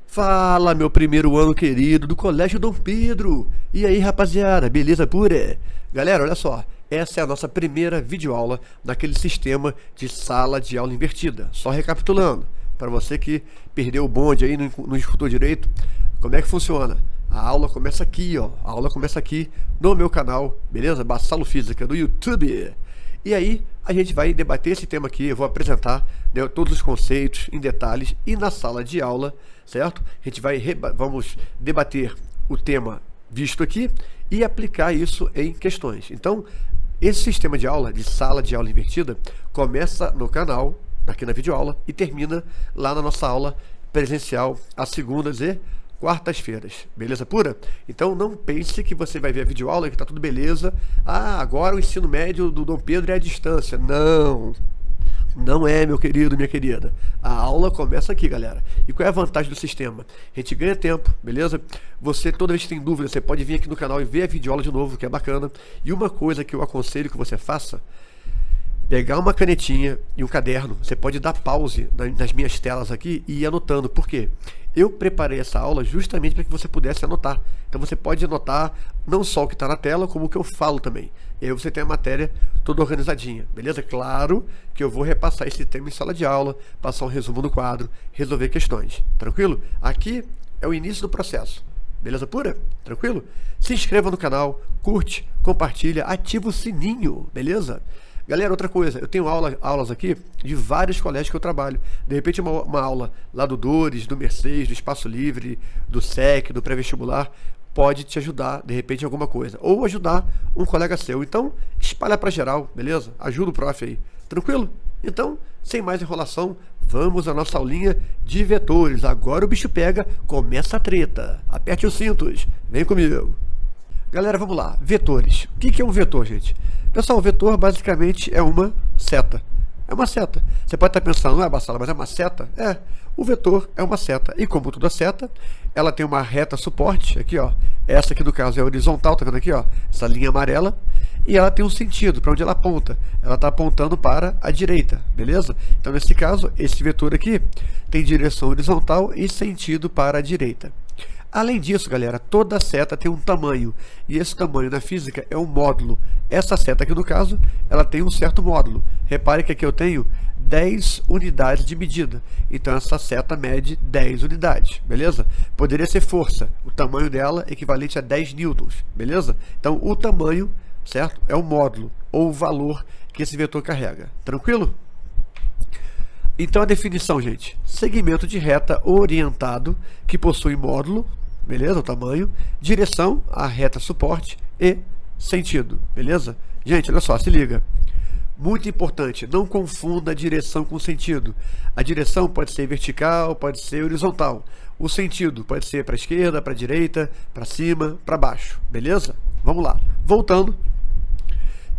Fala, meu primeiro ano querido do Colégio Dom Pedro! E aí, rapaziada, beleza pura? Galera, olha só, essa é a nossa primeira videoaula naquele sistema de sala de aula invertida. Só recapitulando, para você que perdeu o bonde aí, não escutou direito, como é que funciona? A aula começa aqui, ó, a aula começa aqui no meu canal, beleza? Bassalo Física do YouTube. E aí, a gente vai debater esse tema aqui, eu vou apresentar, né, todos os conceitos em detalhes e na sala de aula, certo? A gente vamos debater o tema visto aqui e aplicar isso em questões. Então, esse sistema de aula, de sala de aula invertida, começa no canal, aqui na videoaula, e termina lá na nossa aula presencial, às segundas e quartas-feiras, beleza pura? Então não pense que você vai ver a videoaula e que tá tudo beleza. Ah, agora o ensino médio do Dom Pedro é à distância. Não, não é, meu querido, minha querida. A aula começa aqui, galera. E qual é a vantagem do sistema? A gente ganha tempo, beleza? Você, toda vez que tem dúvida, você pode vir aqui no canal e ver a videoaula de novo, que é bacana. E uma coisa que eu aconselho que você faça: pegar uma canetinha e um caderno. Você pode dar pause nas minhas telas aqui e ir anotando. Por quê? Eu preparei essa aula justamente para que você pudesse anotar. Então você pode anotar não só o que está na tela, como o que eu falo também. E aí você tem a matéria toda organizadinha, beleza? Claro que eu vou repassar esse tema em sala de aula, passar um resumo do quadro, resolver questões. Tranquilo? Aqui é o início do processo. Beleza pura? Tranquilo? Se inscreva no canal, curte, compartilha, ativa o sininho, beleza? Galera, outra coisa, eu tenho aulas aqui de vários colégios que eu trabalho. De repente uma aula lá do Dores, do Mercedes, do Espaço Livre, do SEC, do pré-vestibular, pode te ajudar, de repente, em alguma coisa. Ou ajudar um colega seu. Então, espalha pra geral, beleza? Ajuda o prof aí. Tranquilo? Então, sem mais enrolação, vamos à nossa aulinha de vetores. Agora o bicho pega, começa a treta. Aperte os cintos, vem comigo. Galera, vamos lá. Vetores. O que é um vetor, gente? Pessoal, o vetor basicamente é uma seta. É uma seta. Você pode estar pensando, não é, Bassala, mas é uma seta? É. O vetor é uma seta. E como toda seta, ela tem uma reta suporte, aqui ó. Essa aqui no caso é horizontal, tá vendo aqui ó? Essa linha amarela. E ela tem um sentido, para onde ela aponta. Ela está apontando para a direita, beleza? Então nesse caso, esse vetor aqui tem direção horizontal e sentido para a direita. Além disso, galera, toda seta tem um tamanho, e esse tamanho na física é um módulo. Essa seta aqui no caso, ela tem um certo módulo. Repare que aqui eu tenho 10 unidades de medida, então essa seta mede 10 unidades, beleza? Poderia ser força, o tamanho dela é equivalente a 10 newtons, beleza? Então o tamanho, certo, é o módulo, ou o valor que esse vetor carrega, tranquilo? Então a definição, gente: segmento de reta orientado que possui módulo, beleza, o tamanho, direção, a reta suporte e sentido, beleza? Gente, olha só, se liga. Muito importante, não confunda direção com sentido. A direção pode ser vertical, pode ser horizontal. O sentido pode ser para a esquerda, para a direita, para cima, para baixo, beleza? Vamos lá. Voltando.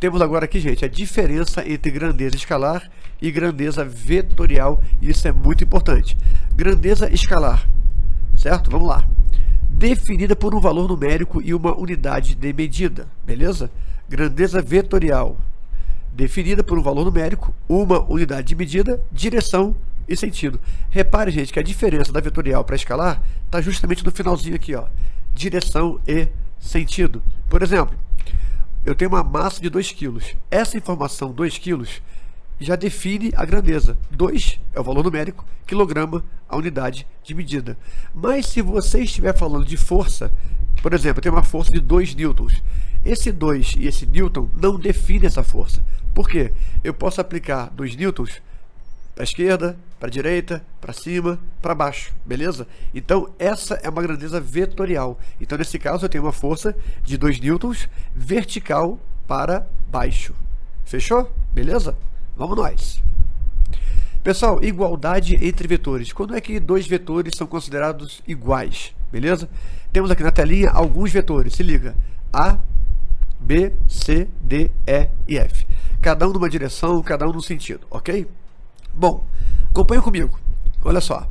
Temos agora aqui, gente, a diferença entre grandeza escalar e grandeza vetorial. Isso é muito importante. Grandeza escalar, certo? Vamos lá. Definida por um valor numérico e uma unidade de medida, beleza? Grandeza vetorial, definida por um valor numérico, uma unidade de medida, direção e sentido. Repare, gente, que a diferença da vetorial para escalar está justamente no finalzinho aqui, ó. Direção e sentido. Por exemplo, eu tenho uma massa de 2 kg. Essa informação, 2 kg, já define a grandeza. 2 é o valor numérico, quilograma a unidade de medida. Mas se você estiver falando de força, por exemplo, eu tenho uma força de 2 newtons. Esse 2 e esse newton não define essa força. Por quê? Eu posso aplicar 2 newtons para a esquerda, para a direita, para cima, para baixo, beleza? Então essa é uma grandeza vetorial. Então nesse caso eu tenho uma força de 2 newtons vertical para baixo. Fechou? Beleza? Vamos nós. Pessoal, igualdade entre vetores. Quando é que dois vetores são considerados iguais? Beleza? Temos aqui na telinha alguns vetores. Se liga. A, B, C, D, E e F. Cada um numa direção, cada um num sentido, ok? Bom, acompanha comigo. Olha só.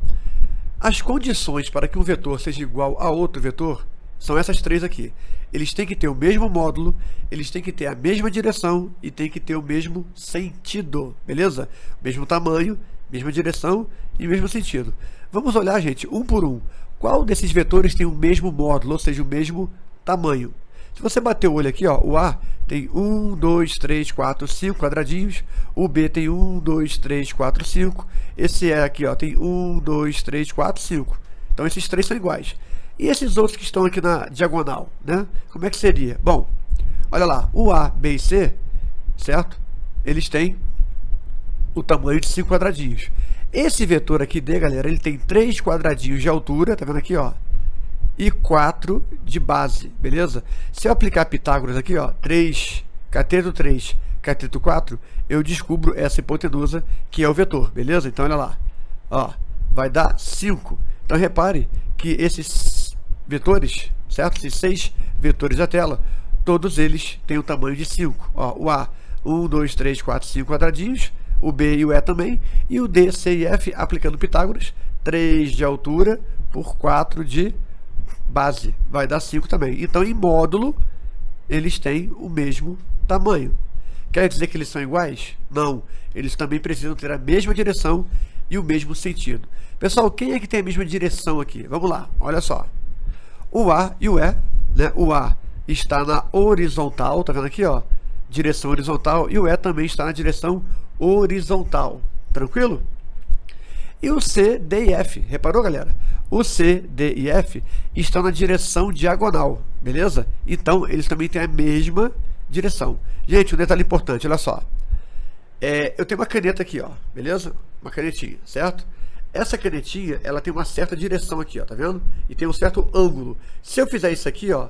As condições para que um vetor seja igual a outro vetor são essas três aqui. Eles têm que ter o mesmo módulo, eles têm que ter a mesma direção e têm que ter o mesmo sentido, beleza? Mesmo tamanho, mesma direção e mesmo sentido. Vamos olhar, gente, um por um. Qual desses vetores tem o mesmo módulo, ou seja, o mesmo tamanho? Se você bater o olho aqui, ó, o A tem 1, 2, 3, 4, 5 quadradinhos, o B tem 1, 2, 3, 4, 5, esse E aqui, ó, tem 1, 2, 3, 4, 5. Então esses três são iguais. E esses outros que estão aqui na diagonal, né? Como é que seria? Bom, olha lá, o A, B e C, certo? Eles têm o tamanho de 5 quadradinhos. Esse vetor aqui D, galera, ele tem 3 quadradinhos de altura, tá vendo aqui, ó? E 4 de base, beleza? Se eu aplicar Pitágoras aqui, ó, 3, cateto 3, cateto 4, eu descubro essa hipotenusa que é o vetor, beleza? Então olha lá, ó, vai dar 5. Então repare que esses vetores, certo? Esses 6 vetores da tela, todos eles têm o tamanho de 5. Ó, o A, 1, 2, 3, 4, 5 quadradinhos, o B e o E também, e o D, C e F, aplicando Pitágoras, 3 de altura por 4 de base, vai dar 5 também. Então, em módulo, eles têm o mesmo tamanho. Quer dizer que eles são iguais? Não, eles também precisam ter a mesma direção e o mesmo sentido. Pessoal, quem é que tem a mesma direção aqui? Vamos lá, olha só. O A e o E, né? O A está na horizontal, tá vendo aqui, ó? Direção horizontal, e o E também está na direção horizontal. Tranquilo? E o C, D e F, reparou, galera? O C, D e F estão na direção diagonal, beleza? Então, eles também têm a mesma direção. Gente, um detalhe importante, olha só. Eu tenho uma caneta aqui, ó, beleza? Uma canetinha, certo? Essa canetinha, ela tem uma certa direção aqui, ó, tá vendo? E tem um certo ângulo. Se eu fizer isso aqui, ó,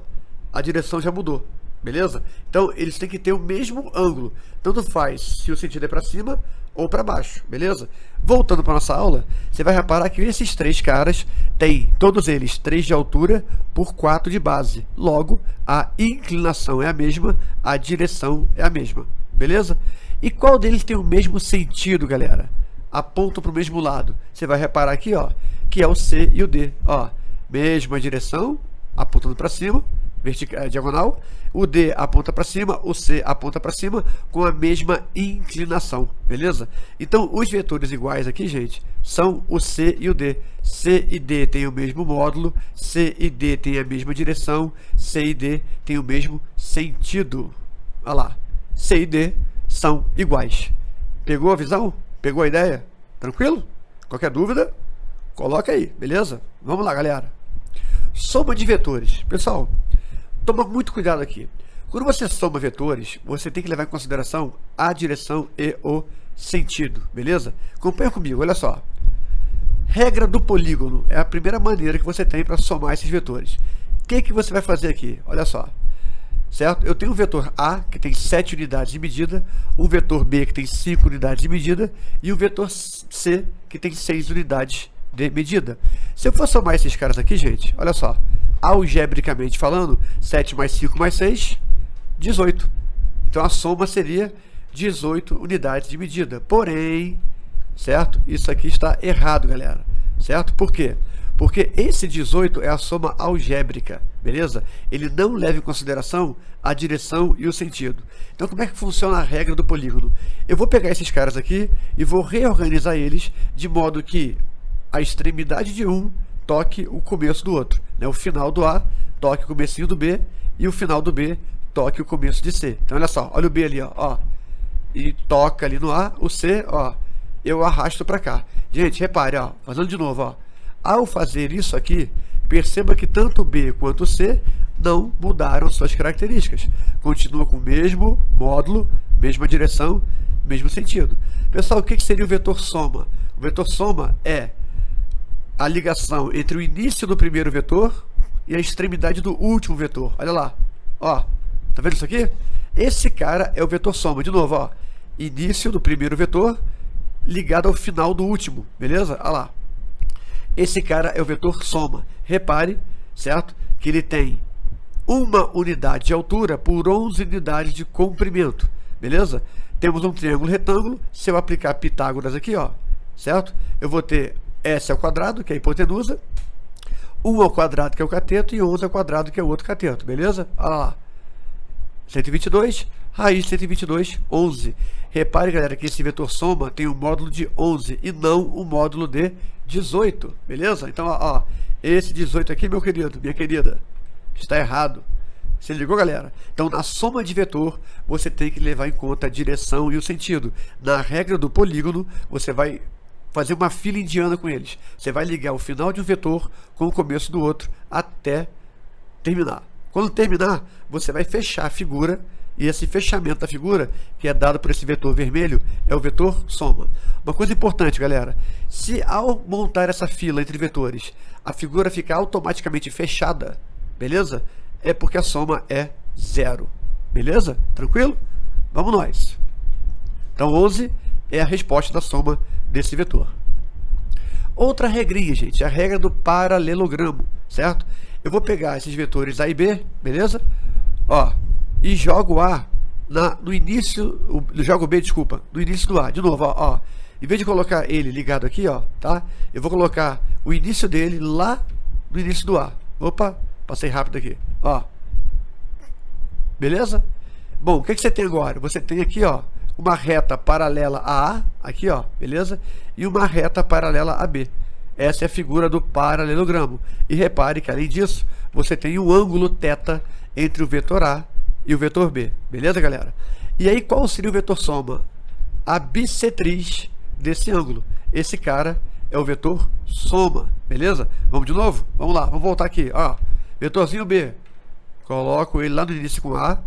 a direção já mudou, beleza? Então, eles têm que ter o mesmo ângulo. Tanto faz se o sentido é para cima ou para baixo, beleza? Voltando para nossa aula, você vai reparar que esses três caras têm, todos eles, 3 de altura por 4 de base. Logo, a inclinação é a mesma, a direção é a mesma, beleza? E qual deles tem o mesmo sentido, galera? Apontam para o mesmo lado. Você vai reparar aqui, ó, que é o C e o D, ó, mesma direção, apontando para cima, vertical, diagonal. O D aponta para cima, o C aponta para cima, com a mesma inclinação, beleza? Então, os vetores iguais aqui, gente, são o C e o D. C e D têm o mesmo módulo, C e D têm a mesma direção, C e D têm o mesmo sentido. Olha lá, C e D são iguais. Pegou a visão? Pegou a ideia? Tranquilo? Qualquer dúvida, coloca aí, beleza? Vamos lá, galera. Soma de vetores. Pessoal, toma muito cuidado aqui. Quando você soma vetores, você tem que levar em consideração a direção e o sentido, beleza? Acompanha comigo, olha só. Regra do polígono é a primeira maneira que você tem para somar esses vetores. O que você vai fazer aqui? Olha só. Certo? Eu tenho um vetor A, que tem 7 unidades de medida, um vetor B, que tem 5 unidades de medida, e um vetor C, que tem 6 unidades de medida. Se eu for somar esses caras aqui, gente, olha só, algebricamente falando, 7 mais 5 mais 6, 18. Então a soma seria 18 unidades de medida. Porém, certo? Isso aqui está errado, galera. Certo? Por quê? Porque esse 18 é a soma algébrica, beleza? Ele não leva em consideração a direção e o sentido. Então, como é que funciona a regra do polígono? Eu vou pegar esses caras aqui e vou reorganizar eles de modo que a extremidade de um toque o começo do outro, né? O final do A toque o comecinho do B e o final do B toque o começo de C. Então, olha só, olha o B ali, ó, e toca ali no A, o C, ó, eu arrasto para cá. Gente, repare, ó, fazendo de novo, ó. Ao fazer isso aqui, perceba que tanto o B quanto o C não mudaram suas características. Continua com o mesmo módulo, mesma direção, mesmo sentido. Pessoal, o que seria o vetor soma? O vetor soma é a ligação entre o início do primeiro vetor e a extremidade do último vetor. Olha lá, ó, tá vendo isso aqui? Esse cara é o vetor soma. De novo, ó, início do primeiro vetor ligado ao final do último, beleza? Olha lá. Esse cara é o vetor soma. Repare, certo? Que ele tem uma unidade de altura por 11 unidades de comprimento, beleza? Temos um triângulo retângulo. Se eu aplicar Pitágoras aqui, ó, certo? Eu vou ter S ao quadrado, que é a hipotenusa. 1 ao quadrado, que é o cateto, e 11 ao quadrado, que é o outro cateto, beleza? Olha lá. 122, raiz de 122, 11. Repare, galera, que esse vetor soma tem um módulo de 11 e não o módulo de 18, beleza? Então, ó, esse 18 aqui, meu querido, minha querida, está errado. Você ligou, galera? Então, na soma de vetor, você tem que levar em conta a direção e o sentido. Na regra do polígono, você vai fazer uma fila indiana com eles. Você vai ligar o final de um vetor com o começo do outro até terminar. Quando terminar, você vai fechar a figura, e esse fechamento da figura, que é dado por esse vetor vermelho, é o vetor soma. Uma coisa importante, galera, se ao montar essa fila entre vetores, a figura ficar automaticamente fechada, beleza? É porque a soma é 0, beleza? Tranquilo? Vamos nós. Então 11 é a resposta da soma desse vetor. Outra regrinha, gente, a regra do paralelogramo, certo? Eu vou pegar esses vetores A e B, beleza? Ó, e jogo A no início, jogo B, desculpa, no início do A. De novo, ó, em vez de colocar ele ligado aqui, ó, tá? Eu vou colocar o início dele lá no início do A. Opa, passei rápido aqui, ó. Beleza? Bom, o que você tem agora? Você tem aqui, ó, uma reta paralela a A, aqui, ó, beleza? E uma reta paralela a B. Essa é a figura do paralelogramo. E repare que, além disso, você tem um ângulo θ entre o vetor A e o vetor B. Beleza, galera? E aí, qual seria o vetor soma? A bissetriz desse ângulo. Esse cara é o vetor soma. Beleza? Vamos de novo? Vamos lá, vamos voltar aqui. Ó, vetorzinho B. Coloco ele lá no início com A.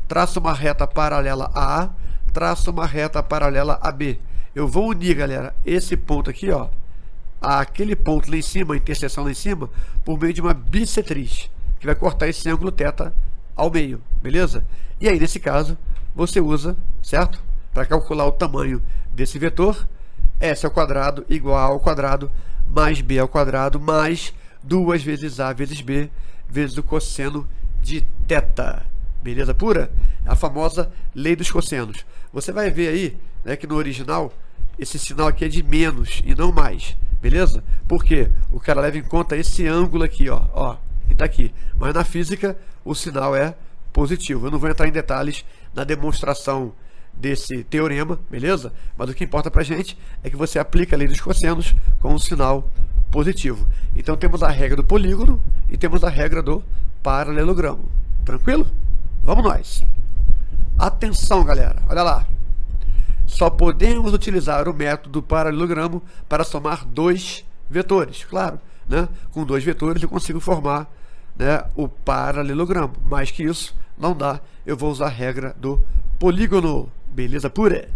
Traço uma reta paralela a A. Traço uma reta paralela a B. Eu vou unir, galera, esse ponto aqui, ó, aquele ponto lá em cima, a interseção lá em cima, por meio de uma bissetriz, que vai cortar esse ângulo θ ao meio, beleza? E aí, nesse caso, você usa, certo? Para calcular o tamanho desse vetor, S ao quadrado igual a ao quadrado mais B ao quadrado mais 2 vezes A vezes B vezes o cosseno de θ. Beleza pura? A famosa lei dos cossenos. Você vai ver aí, né, que no original esse sinal aqui é de menos e não mais. Beleza? Porque o cara leva em conta esse ângulo aqui, ó, que está aqui. Mas na física o sinal é positivo. Eu não vou entrar em detalhes na demonstração desse teorema, beleza? Mas o que importa pra gente é que você aplica a lei dos cossenos com um sinal positivo. Então temos a regra do polígono e temos a regra do paralelogramo. Tranquilo? Vamos nós. Atenção, galera, olha lá. Só podemos utilizar o método paralelogramo para somar dois vetores. Claro, né? Com dois vetores eu consigo formar, né, o paralelogramo. Mais que isso, não dá. Eu vou usar a regra do polígono. Beleza pura?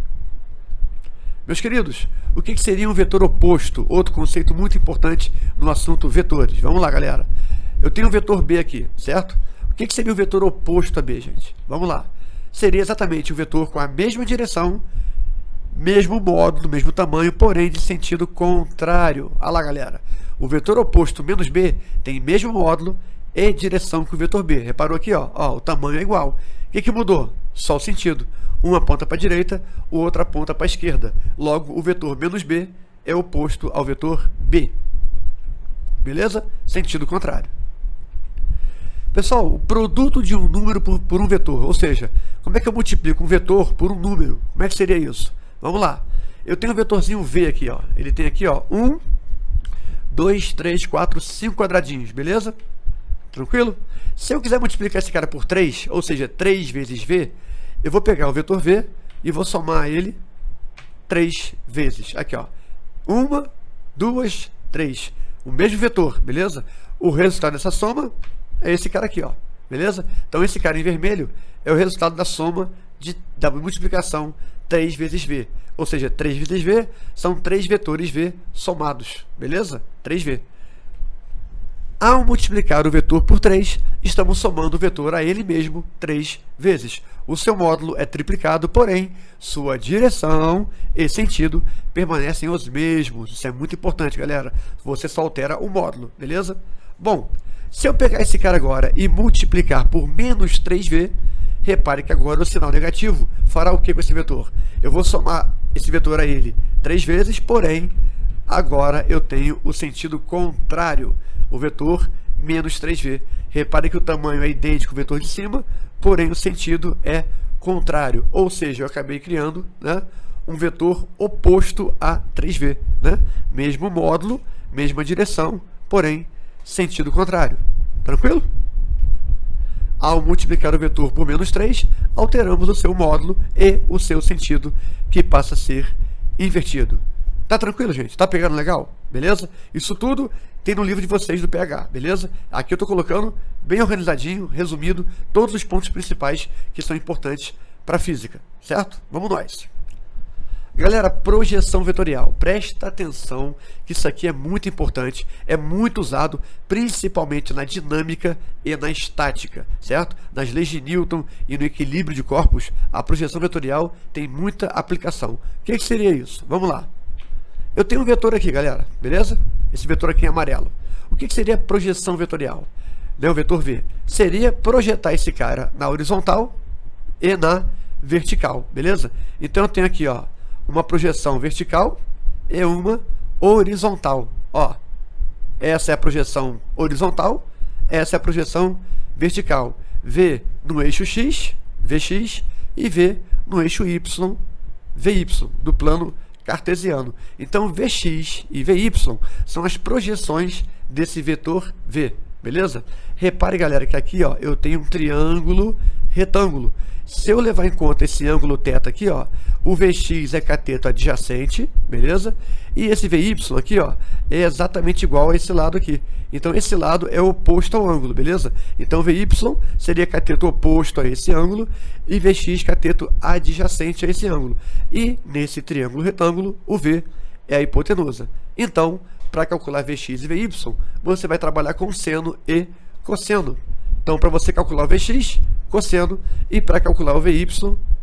Meus queridos, o que seria um vetor oposto? Outro conceito muito importante no assunto vetores. Vamos lá, galera. Eu tenho um vetor B aqui, certo? O que seria o vetor oposto a B, gente? Vamos lá. Seria exatamente o vetor com a mesma direção, mesmo módulo, mesmo tamanho, porém de sentido contrário. Olha lá, galera. O vetor oposto menos B tem mesmo módulo e direção que o vetor B. Reparou aqui, ó, o tamanho é igual. O que mudou? Só o sentido. Um aponta para a direita, o outro aponta para a esquerda. Logo, o vetor menos B é oposto ao vetor B. Beleza? Sentido contrário. Pessoal, o produto de um número por um vetor, ou seja, como é que eu multiplico um vetor por um número? Como é que seria isso? Vamos lá. Eu tenho um vetorzinho V aqui, ó. Ele tem aqui, ó, 1, 2, 3, 4, 5 quadradinhos, beleza? Tranquilo? Se eu quiser multiplicar esse cara por 3, ou seja, 3 vezes V, eu vou pegar o vetor V e vou somar ele 3 vezes. Aqui, ó. 1, 2, 3. O mesmo vetor, beleza? O resultado dessa soma é esse cara aqui, ó. Beleza? Então esse cara em vermelho é o resultado da soma da multiplicação 3 vezes V. Ou seja, 3 vezes V são 3 vetores V somados. Beleza? 3V. Ao multiplicar o vetor por 3, estamos somando o vetor a ele mesmo 3 vezes. O seu módulo é triplicado, porém, sua direção e sentido permanecem os mesmos. Isso é muito importante, galera. Você só altera o módulo, beleza? Bom, se eu pegar esse cara agora e multiplicar por menos 3V, repare que agora o sinal negativo fará o que com esse vetor? Eu vou somar esse vetor a ele 3 vezes, porém, agora eu tenho o sentido contrário. o vetor menos 3v. Repare que o tamanho é idêntico ao vetor de cima, porém o sentido é contrário, ou seja, eu acabei criando, né, um vetor oposto a 3v, né? Mesmo módulo, mesma direção, porém sentido contrário. Tranquilo? Ao multiplicar o vetor por menos 3, alteramos o seu módulo e o seu sentido, que passa a ser invertido. Tá tranquilo, gente? Tá pegando legal? Beleza? Isso tudo tem no livro de vocês do PH, beleza? Aqui eu tô colocando bem organizadinho, resumido, todos os pontos principais que são importantes para a física, certo? Vamos nós! Galera, projeção vetorial, presta atenção que isso aqui é muito importante, é muito usado principalmente na dinâmica e na estática, certo? Nas leis de Newton e no equilíbrio de corpos, a projeção vetorial tem muita aplicação. O que seria isso? Vamos lá. Eu tenho um vetor aqui, galera, beleza? Esse vetor aqui em amarelo. O que seria projeção vetorial? O vetor V seria projetar esse cara na horizontal e na vertical, beleza? Então eu tenho aqui, ó, uma projeção vertical e uma horizontal. Ó, essa é a projeção horizontal, essa é a projeção vertical. V no eixo X, Vx, e V no eixo Y, Vy, do plano cartesiano. Então Vx e Vy são as projeções desse vetor V, beleza? Repare, galera, que aqui, ó, eu tenho um triângulo retângulo. Se eu levar em conta esse ângulo θ aqui, ó, o Vx é cateto adjacente, beleza? E esse Vy aqui, ó, é exatamente igual a esse lado aqui. Então esse lado é oposto ao ângulo, beleza? Então Vy seria cateto oposto a esse ângulo e Vx cateto adjacente a esse ângulo. E nesse triângulo retângulo, o V é a hipotenusa. Então, para calcular Vx e Vy, você vai trabalhar com seno e cosseno. Então, para você calcular o Vx, cosseno, e para calcular o Vy,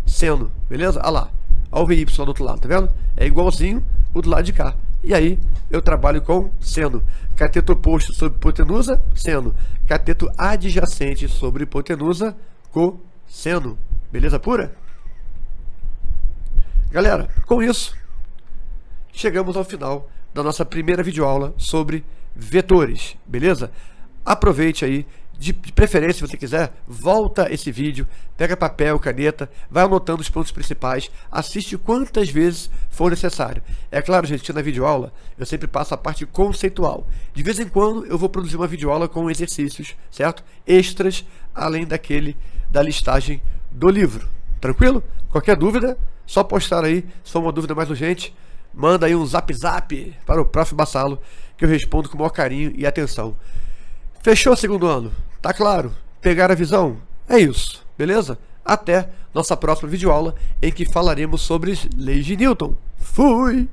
seno, beleza? Olha lá, olha o Vy do outro lado, tá vendo? É igualzinho o do lado de cá. E aí, eu trabalho com seno. Cateto oposto sobre hipotenusa, seno. Cateto adjacente sobre hipotenusa, cosseno. Beleza pura? Galera, com isso, chegamos ao final da nossa primeira videoaula sobre vetores, beleza? Aproveite aí. De preferência, se você quiser, volta esse vídeo, pega papel, caneta, vai anotando os pontos principais, assiste quantas vezes for necessário. É claro, gente, que na videoaula eu sempre passo a parte conceitual. De vez em quando eu vou produzir uma videoaula com exercícios, certo? Extras, além da listagem do livro. Tranquilo? Qualquer dúvida, só postar aí. Se for uma dúvida mais urgente, manda aí um zap para o Prof. Bassalo, que eu respondo com o maior carinho e atenção. Fechou o segundo ano? Tá claro? Pegaram a visão? É isso, beleza? Até nossa próxima videoaula, em que falaremos sobre leis de Newton. Fui!